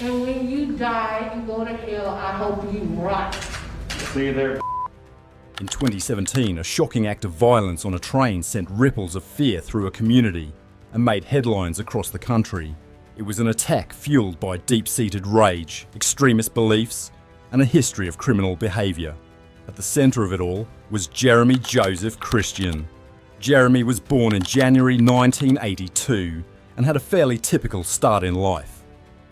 And when you die and go to hell, I hope you rot. See you there. In 2017, a shocking act of violence on a train sent ripples of fear through a community and made headlines across the country. It was an attack fueled by deep-seated rage, extremist beliefs, and a history of criminal behaviour. At the centre of it all was Jeremy Joseph Christian. Jeremy was born in January 1982 and had a fairly typical start in life.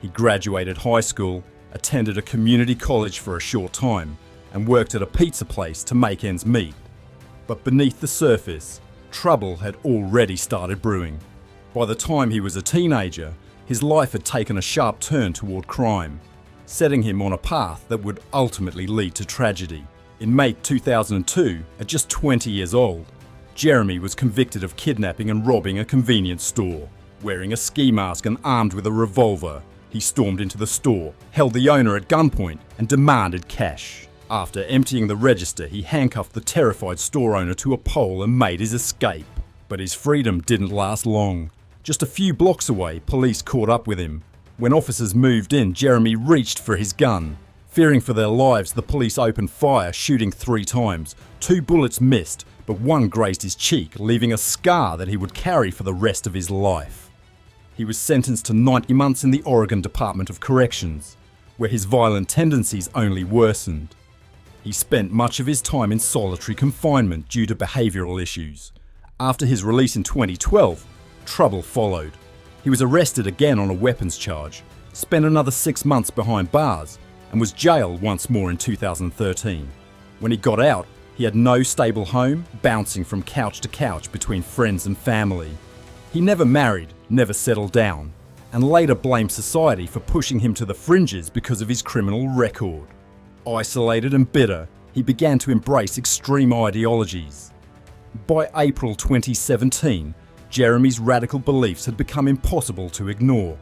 He graduated high school, attended a community college for a short time, and worked at a pizza place to make ends meet. But beneath the surface, trouble had already started brewing. By the time he was a teenager, his life had taken a sharp turn toward crime, setting him on a path that would ultimately lead to tragedy. In May 2002, at just 20 years old, Jeremy was convicted of kidnapping and robbing a convenience store. Wearing a ski mask and armed with a revolver, he stormed into the store, held the owner at gunpoint, and demanded cash. After emptying the register, he handcuffed the terrified store owner to a pole and made his escape. But his freedom didn't last long. Just a few blocks away, police caught up with him. When officers moved in, Jeremy reached for his gun. Fearing for their lives, the police opened fire, shooting 3 times. 2 bullets missed, but one grazed his cheek, leaving a scar that he would carry for the rest of his life. He was sentenced to 90 months in the Oregon Department of Corrections, where his violent tendencies only worsened. He spent much of his time in solitary confinement due to behavioural issues. After his release in 2012, trouble followed. He was arrested again on a weapons charge, spent another 6 months behind bars, and was jailed once more in 2013. When he got out, he had no stable home, bouncing from couch to couch between friends and family. He never married, never settled down, and later blamed society for pushing him to the fringes because of his criminal record. Isolated and bitter, he began to embrace extreme ideologies. By April 2017, Jeremy's radical beliefs had become impossible to ignore.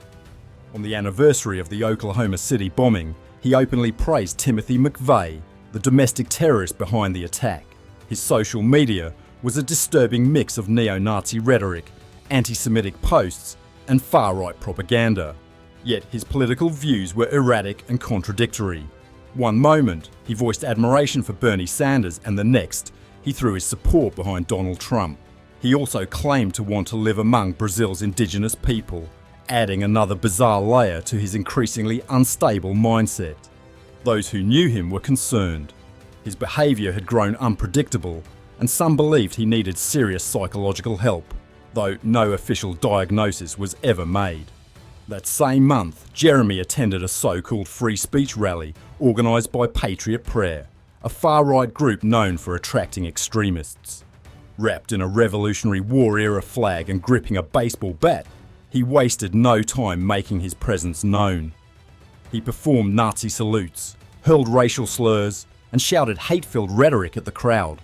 On the anniversary of the Oklahoma City bombing, he openly praised Timothy McVeigh, the domestic terrorist behind the attack. His social media was a disturbing mix of neo-Nazi rhetoric, anti-Semitic posts, and far-right propaganda. Yet his political views were erratic and contradictory. One moment, he voiced admiration for Bernie Sanders, and the next, he threw his support behind Donald Trump. He also claimed to want to live among Brazil's indigenous people, adding another bizarre layer to his increasingly unstable mindset. Those who knew him were concerned. His behaviour had grown unpredictable, and some believed he needed serious psychological help, though no official diagnosis was ever made. That same month, Jeremy attended a so-called free speech rally organised by Patriot Prayer, a far-right group known for attracting extremists. Wrapped in a Revolutionary War-era flag and gripping a baseball bat, he wasted no time making his presence known. He performed Nazi salutes, hurled racial slurs, and shouted hate-filled rhetoric at the crowd.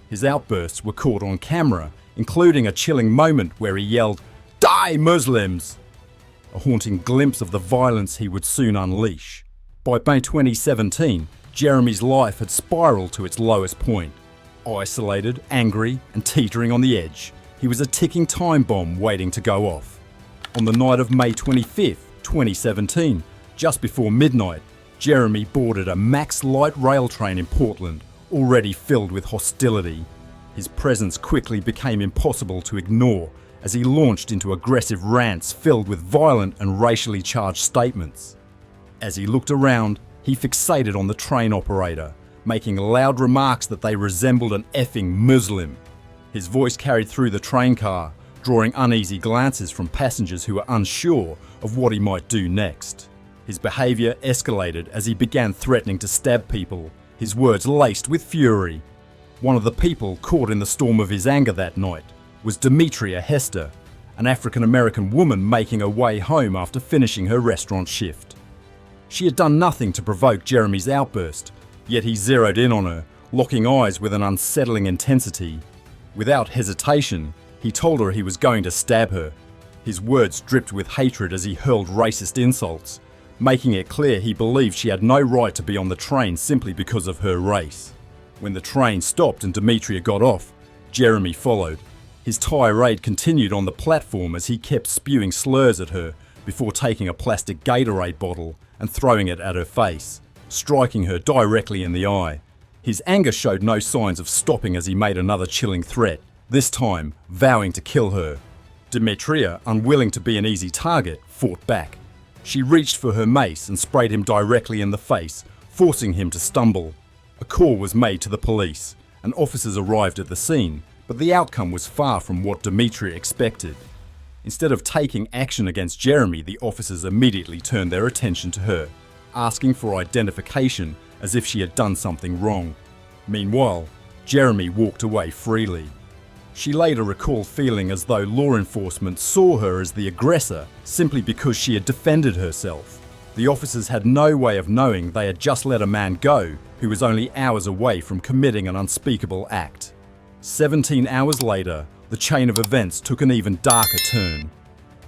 His outbursts were caught on camera, including a chilling moment where he yelled, "Die Muslims!" a haunting glimpse of the violence he would soon unleash. By May 2017, Jeremy's life had spiraled to its lowest point. Isolated, angry, and teetering on the edge, he was a ticking time bomb waiting to go off. On the night of May 25th, 2017, just before midnight, Jeremy boarded a Max light rail train in Portland, already filled with hostility. His presence quickly became impossible to ignore as he launched into aggressive rants filled with violent and racially charged statements. As he looked around, he fixated on the train operator, making loud remarks that they resembled an effing Muslim. His voice carried through the train car, drawing uneasy glances from passengers who were unsure of what he might do next. His behaviour escalated as he began threatening to stab people, his words laced with fury. One of the people caught in the storm of his anger that night was Demetria Hester, an African-American woman making her way home after finishing her restaurant shift. She had done nothing to provoke Jeremy's outburst, yet he zeroed in on her, locking eyes with an unsettling intensity. Without hesitation, he told her he was going to stab her. His words dripped with hatred as he hurled racist insults, making it clear he believed she had no right to be on the train simply because of her race. When the train stopped and Demetria got off, Jeremy followed. His tirade continued on the platform as he kept spewing slurs at her, before taking a plastic Gatorade bottle and throwing it at her face, striking her directly in the eye. His anger showed no signs of stopping as he made another chilling threat, this time vowing to kill her. Demetria, unwilling to be an easy target, fought back. She reached for her mace and sprayed him directly in the face, forcing him to stumble. A call was made to the police, and officers arrived at the scene, but the outcome was far from what Demetria expected. Instead of taking action against Jeremy, the officers immediately turned their attention to her, asking for identification as if she had done something wrong. Meanwhile, Jeremy walked away freely. She later recalled feeling as though law enforcement saw her as the aggressor simply because she had defended herself. The officers had no way of knowing they had just let a man go who was only hours away from committing an unspeakable act. 17 hours later, the chain of events took an even darker turn.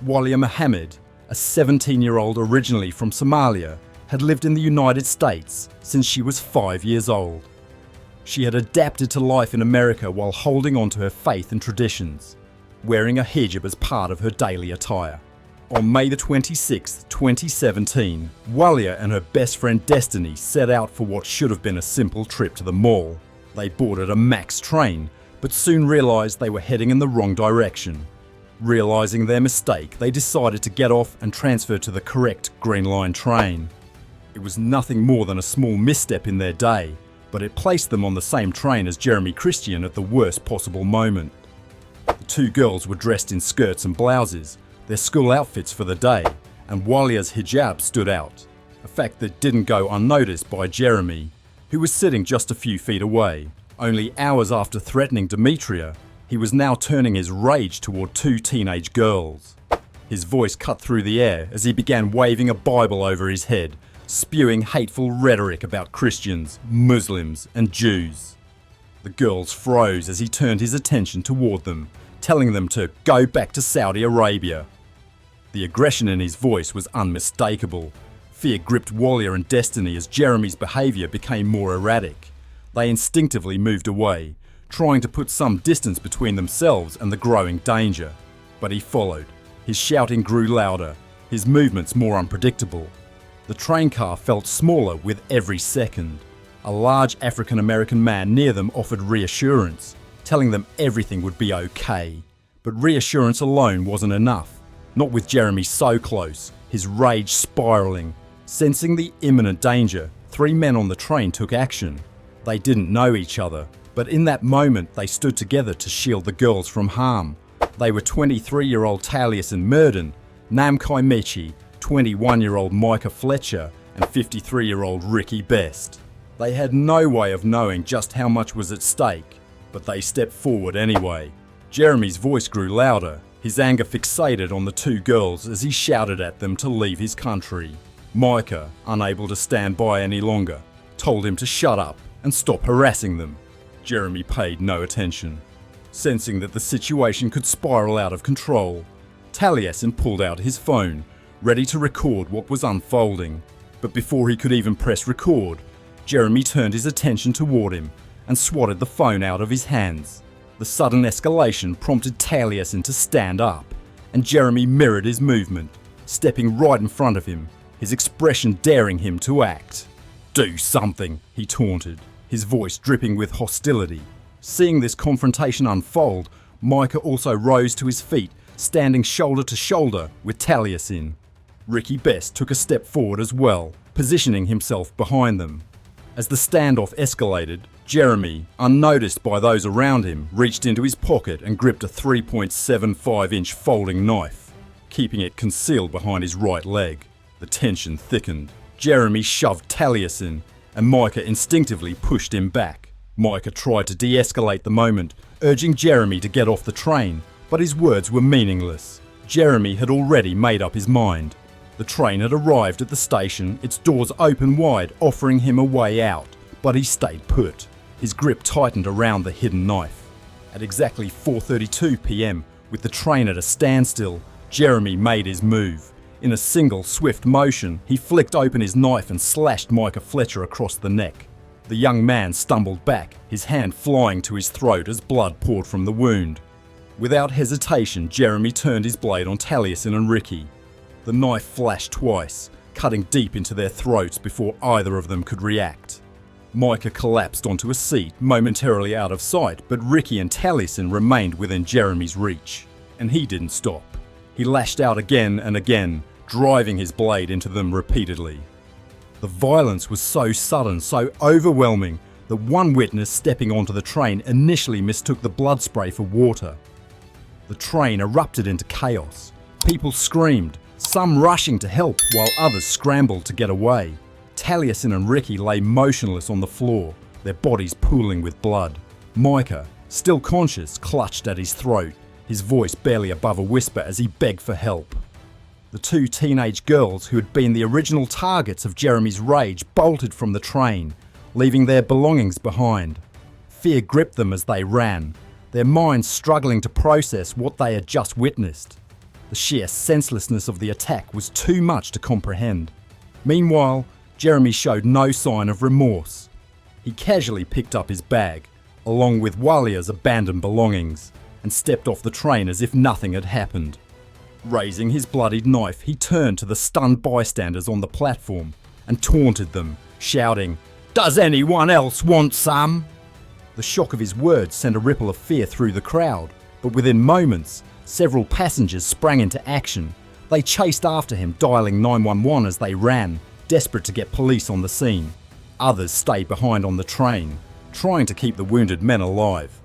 Walia Mohammed, a 17-year-old originally from Somalia, had lived in the United States since she was 5 years old. She had adapted to life in America while holding on to her faith and traditions, wearing a hijab as part of her daily attire. On May the 26th, 2017, Walia and her best friend Destiny set out for what should have been a simple trip to the mall. They boarded a Max train, but soon realised they were heading in the wrong direction. Realising their mistake, they decided to get off and transfer to the correct Green Line train. It was nothing more than a small misstep in their day, but it placed them on the same train as Jeremy Christian at the worst possible moment. The two girls were dressed in skirts and blouses, their school outfits for the day, and Walia's hijab stood out, a fact that didn't go unnoticed by Jeremy, who was sitting just a few feet away. Only hours after threatening Demetria, he was now turning his rage toward two teenage girls. His voice cut through the air as he began waving a Bible over his head, spewing hateful rhetoric about Christians, Muslims, and Jews. The girls froze as he turned his attention toward them, telling them to go back to Saudi Arabia. The aggression in his voice was unmistakable. Fear gripped Walia and Destiny as Jeremy's behaviour became more erratic. They instinctively moved away, trying to put some distance between themselves and the growing danger. But he followed. His shouting grew louder, his movements more unpredictable. The train car felt smaller with every second. A large African-American man near them offered reassurance, telling them everything would be okay. But reassurance alone wasn't enough, not with Jeremy so close, his rage spiralling. Sensing the imminent danger, three men on the train took action. They didn't know each other, but in that moment they stood together to shield the girls from harm. They were 23-year-old Taliesin Murden, Namkai Michi, 21-year-old Micah Fletcher, and 53-year-old Ricky Best. They had no way of knowing just how much was at stake, but they stepped forward anyway. Jeremy's voice grew louder, his anger fixated on the two girls as he shouted at them to leave his country. Micah, unable to stand by any longer, told him to shut up and stop harassing them. Jeremy paid no attention. Sensing that the situation could spiral out of control, Taliesin pulled out his phone, ready to record what was unfolding. But before he could even press record, Jeremy turned his attention toward him and swatted the phone out of his hands. The sudden escalation prompted Taliesin to stand up, and Jeremy mirrored his movement, stepping right in front of him, his expression daring him to act. "Do something," he taunted, his voice dripping with hostility. Seeing this confrontation unfold, Micah also rose to his feet, standing shoulder to shoulder with Taliesin. Ricky Best took a step forward as well, positioning himself behind them. As the standoff escalated, Jeremy, unnoticed by those around him, reached into his pocket and gripped a 3.75-inch folding knife, keeping it concealed behind his right leg. The tension thickened. Jeremy shoved Taliesin, and Micah instinctively pushed him back. Micah tried to de-escalate the moment, urging Jeremy to get off the train, but his words were meaningless. Jeremy had already made up his mind. The train had arrived at the station, its doors open wide, offering him a way out, but he stayed put. His grip tightened around the hidden knife. At exactly 4:32 p.m, with the train at a standstill, Jeremy made his move. In a single, swift motion, he flicked open his knife and slashed Micah Fletcher across the neck. The young man stumbled back, his hand flying to his throat as blood poured from the wound. Without hesitation, Jeremy turned his blade on Taliesin and Ricky. The knife flashed twice, cutting deep into their throats before either of them could react. Micah collapsed onto a seat, momentarily out of sight, but Ricky and Taliesin remained within Jeremy's reach. And he didn't stop. He lashed out again and again, driving his blade into them repeatedly. The violence was so sudden, so overwhelming, that one witness stepping onto the train initially mistook the blood spray for water. The train erupted into chaos. People screamed, some rushing to help while others scrambled to get away. Taliesin and Ricky lay motionless on the floor, their bodies pooling with blood. Micah, still conscious, clutched at his throat, his voice barely above a whisper as he begged for help. The two teenage girls who had been the original targets of Jeremy's rage bolted from the train, leaving their belongings behind. Fear gripped them as they ran, their minds struggling to process what they had just witnessed. The sheer senselessness of the attack was too much to comprehend. Meanwhile, Jeremy showed no sign of remorse. He casually picked up his bag, along with Walia's abandoned belongings, and stepped off the train as if nothing had happened. Raising his bloodied knife, he turned to the stunned bystanders on the platform and taunted them, shouting, "Does anyone else want some?" The shock of his words sent a ripple of fear through the crowd, but within moments, several passengers sprang into action. They chased after him, dialing 911 as they ran, desperate to get police on the scene. Others stayed behind on the train, trying to keep the wounded men alive.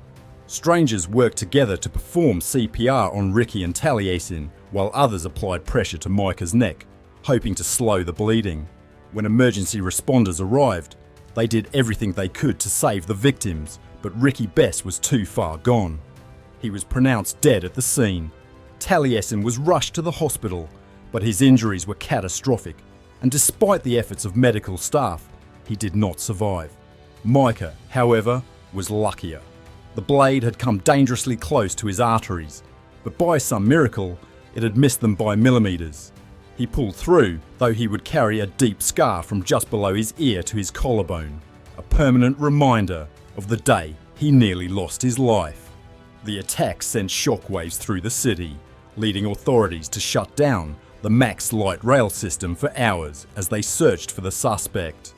Strangers worked together to perform CPR on Ricky and Taliesin, while others applied pressure to Micah's neck, hoping to slow the bleeding. When emergency responders arrived, they did everything they could to save the victims, but Ricky Best was too far gone. He was pronounced dead at the scene. Taliesin was rushed to the hospital, but his injuries were catastrophic, and despite the efforts of medical staff, he did not survive. Micah, however, was luckier. The blade had come dangerously close to his arteries, but by some miracle, it had missed them by millimeters. He pulled through, though he would carry a deep scar from just below his ear to his collarbone, a permanent reminder of the day he nearly lost his life. The attack sent shockwaves through the city, leading authorities to shut down the Max light rail system for hours as they searched for the suspect.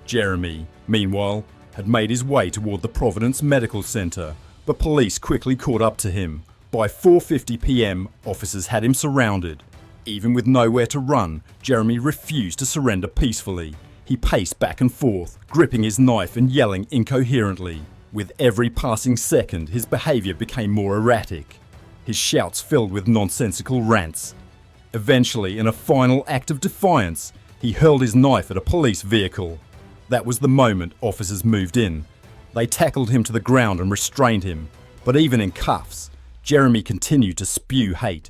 Jeremy, meanwhile, had made his way toward the Providence Medical Center, but police quickly caught up to him. By 4:50 p.m, officers had him surrounded. Even with nowhere to run, Jeremy refused to surrender peacefully. He paced back and forth, gripping his knife and yelling incoherently. With every passing second, his behavior became more erratic, his shouts filled with nonsensical rants. Eventually, in a final act of defiance, he hurled his knife at a police vehicle. That was the moment officers moved in. They tackled him to the ground and restrained him, but even in cuffs, Jeremy continued to spew hate.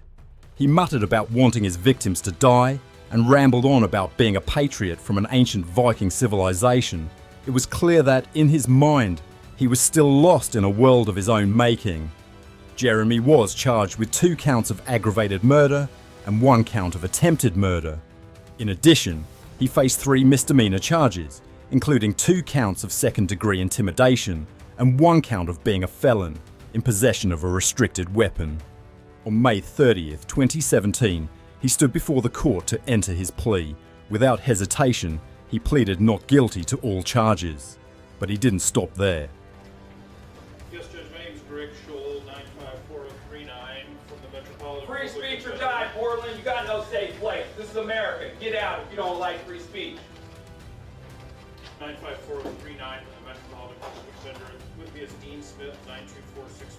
He muttered about wanting his victims to die and rambled on about being a patriot from an ancient Viking civilization. It was clear that, in his mind, he was still lost in a world of his own making. Jeremy was charged with 2 counts of aggravated murder and 1 count of attempted murder. In addition, he faced 3 misdemeanor charges, including 2 counts of second-degree intimidation and 1 count of being a felon in possession of a restricted weapon. On May 30th, 2017, he stood before the court to enter his plea. Without hesitation, he pleaded not guilty to all charges. But he didn't stop there. Yes, Judge, my name is Greg Scholl, 95439 from the Metropolitan. Free speech or die, Portland. You got no safe place. This is America. Get out if you don't like free speech. 95439 from the Metropolitan District Center. With me is Dean Smith, 92464.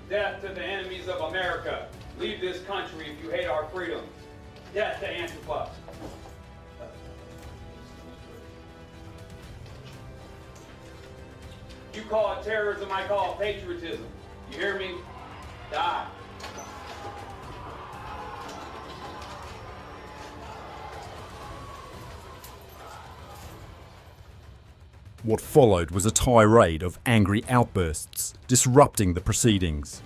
Death to the enemies of America. Leave this country if you hate our freedom. Death to Antifa. You call it terrorism, I call it patriotism. You hear me? Die. What followed was a tirade of angry outbursts, disrupting the proceedings.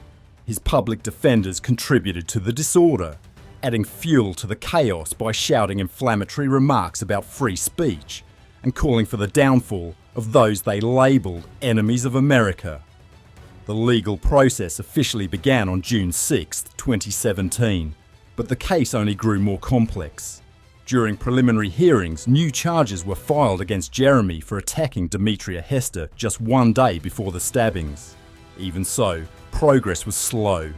His public defenders contributed to the disorder, adding fuel to the chaos by shouting inflammatory remarks about free speech and calling for the downfall of those they labelled enemies of America. The legal process officially began on June 6, 2017. But the case only grew more complex. During preliminary hearings, new charges were filed against Jeremy for attacking Demetria Hester just one day before the stabbings. Even so, progress was slow.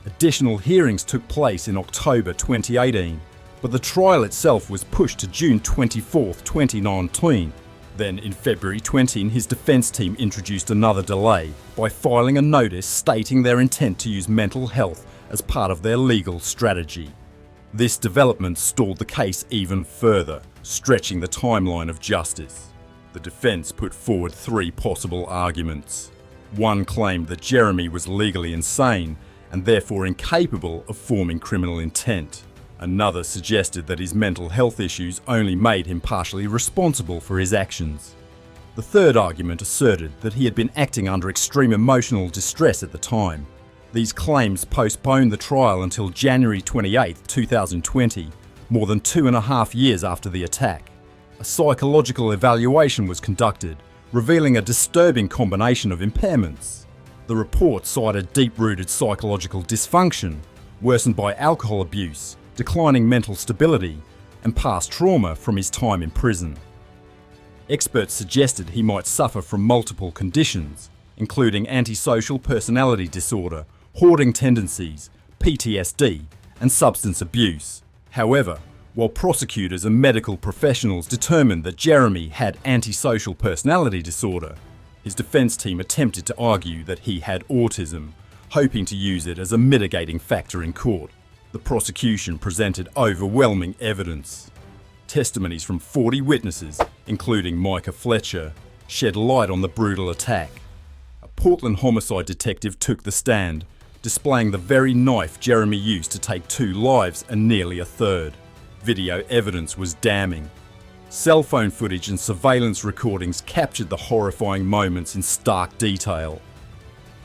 Additional hearings took place in October 2018, but the trial itself was pushed to June 24, 2019. Then in February 20, his defence team introduced another delay by filing a notice stating their intent to use mental health as part of their legal strategy. This development stalled the case even further, stretching the timeline of justice. The defence put forward three possible arguments. One claimed that Jeremy was legally insane and therefore incapable of forming criminal intent. Another suggested that his mental health issues only made him partially responsible for his actions. The third argument asserted that he had been acting under extreme emotional distress at the time. These claims postponed the trial until January 28, 2020, more than 2.5 years after the attack. A psychological evaluation was conducted, revealing a disturbing combination of impairments. The report cited deep-rooted psychological dysfunction, worsened by alcohol abuse, declining mental stability, and past trauma from his time in prison. Experts suggested he might suffer from multiple conditions, including antisocial personality disorder, hoarding tendencies, PTSD, and substance abuse. However, while prosecutors and medical professionals determined that Jeremy had antisocial personality disorder, his defense team attempted to argue that he had autism, hoping to use it as a mitigating factor in court. The prosecution presented overwhelming evidence. Testimonies from 40 witnesses, including Micah Fletcher, shed light on the brutal attack. A Portland homicide detective took the stand, displaying the very knife Jeremy used to take 2 lives and nearly a third. Video evidence was damning. Cell phone footage and surveillance recordings captured the horrifying moments in stark detail.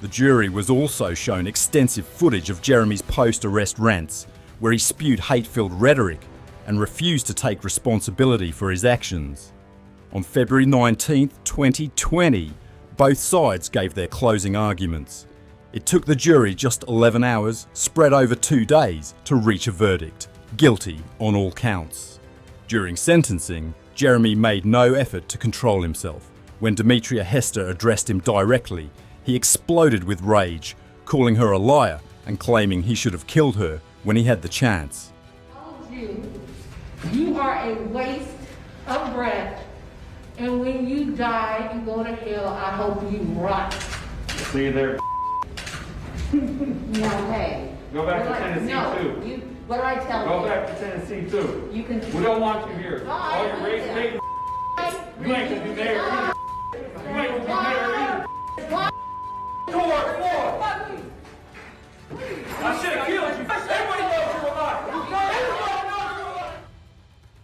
The jury was also shown extensive footage of Jeremy's post-arrest rants, where he spewed hate-filled rhetoric and refused to take responsibility for his actions. On February 19, 2020, both sides gave their closing arguments. It took the jury just 11 hours, spread over 2 days, to reach a verdict: guilty on all counts. During sentencing, Jeremy made no effort to control himself. When Demetria Hester addressed him directly, he exploded with rage, calling her a liar and claiming he should have killed her when he had the chance. You are a waste of breath, and when you die and go to hell, I hope you rot. See you there. No, hey. Go back to Tennessee too. What do I tell Go you? back to Tennessee too. You can. We don't want you here. No, All your race bait. You ain't gonna be there either. You ain't gonna be there either. I should have killed you. Everybody knows you're alive.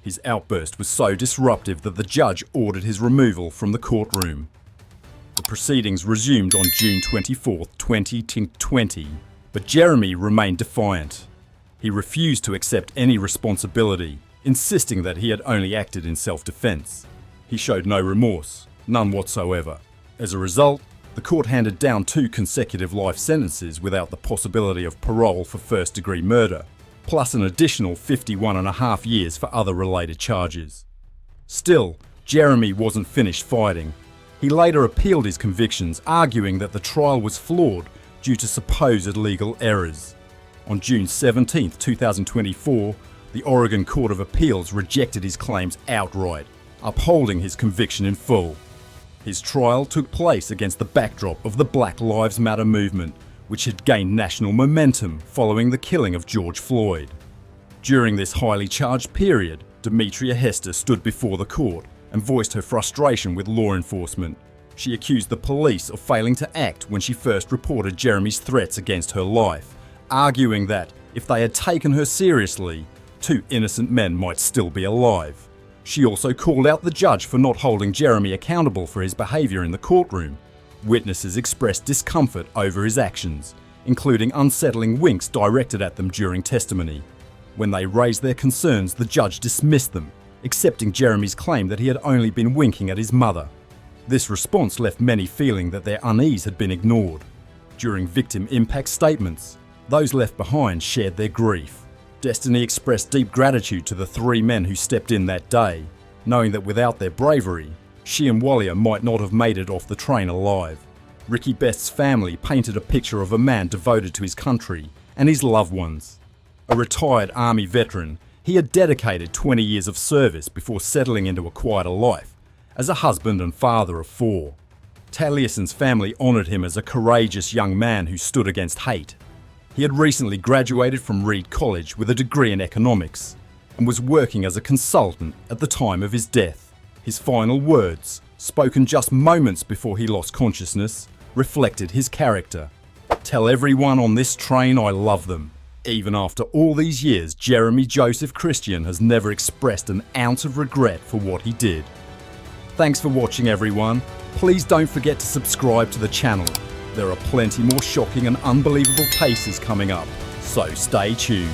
His outburst was so disruptive that the judge ordered his removal from the courtroom. The proceedings resumed on June 24, 2020, but Jeremy remained defiant. He refused to accept any responsibility, insisting that he had only acted in self-defense. He showed no remorse, none whatsoever. As a result, the court handed down 2 consecutive life sentences without the possibility of parole for first-degree murder, plus an additional 51.5 years for other related charges. Still, Jeremy wasn't finished fighting. He later appealed his convictions, arguing that the trial was flawed due to supposed legal errors. On June 17, 2024, the Oregon Court of Appeals rejected his claims outright, upholding his conviction in full. His trial took place against the backdrop of the Black Lives Matter movement, which had gained national momentum following the killing of George Floyd. During this highly charged period, Demetria Hester stood before the court and voiced her frustration with law enforcement. She accused the police of failing to act when she first reported Jeremy's threats against her life, arguing that if they had taken her seriously, 2 innocent men might still be alive. She also called out the judge for not holding Jeremy accountable for his behaviour in the courtroom. Witnesses expressed discomfort over his actions, including unsettling winks directed at them during testimony. When they raised their concerns, the judge dismissed them, accepting Jeremy's claim that he had only been winking at his mother. This response left many feeling that their unease had been ignored. During victim impact statements, those left behind shared their grief. Destiny expressed deep gratitude to the 3 men who stepped in that day, knowing that without their bravery, she and Walia might not have made it off the train alive. Ricky Best's family painted a picture of a man devoted to his country and his loved ones. A retired Army veteran, he had dedicated 20 years of service before settling into a quieter life as a husband and father of 4. Taliesin's family honoured him as a courageous young man who stood against hate. He had recently graduated from Reed College with a degree in economics and was working as a consultant at the time of his death. His final words, spoken just moments before he lost consciousness, reflected his character. "Tell everyone on this train I love them." Even after all these years, Jeremy Joseph Christian has never expressed an ounce of regret for what he did. Thanks for watching, everyone. Please don't forget to subscribe to the channel. There are plenty more shocking and unbelievable cases coming up, so stay tuned.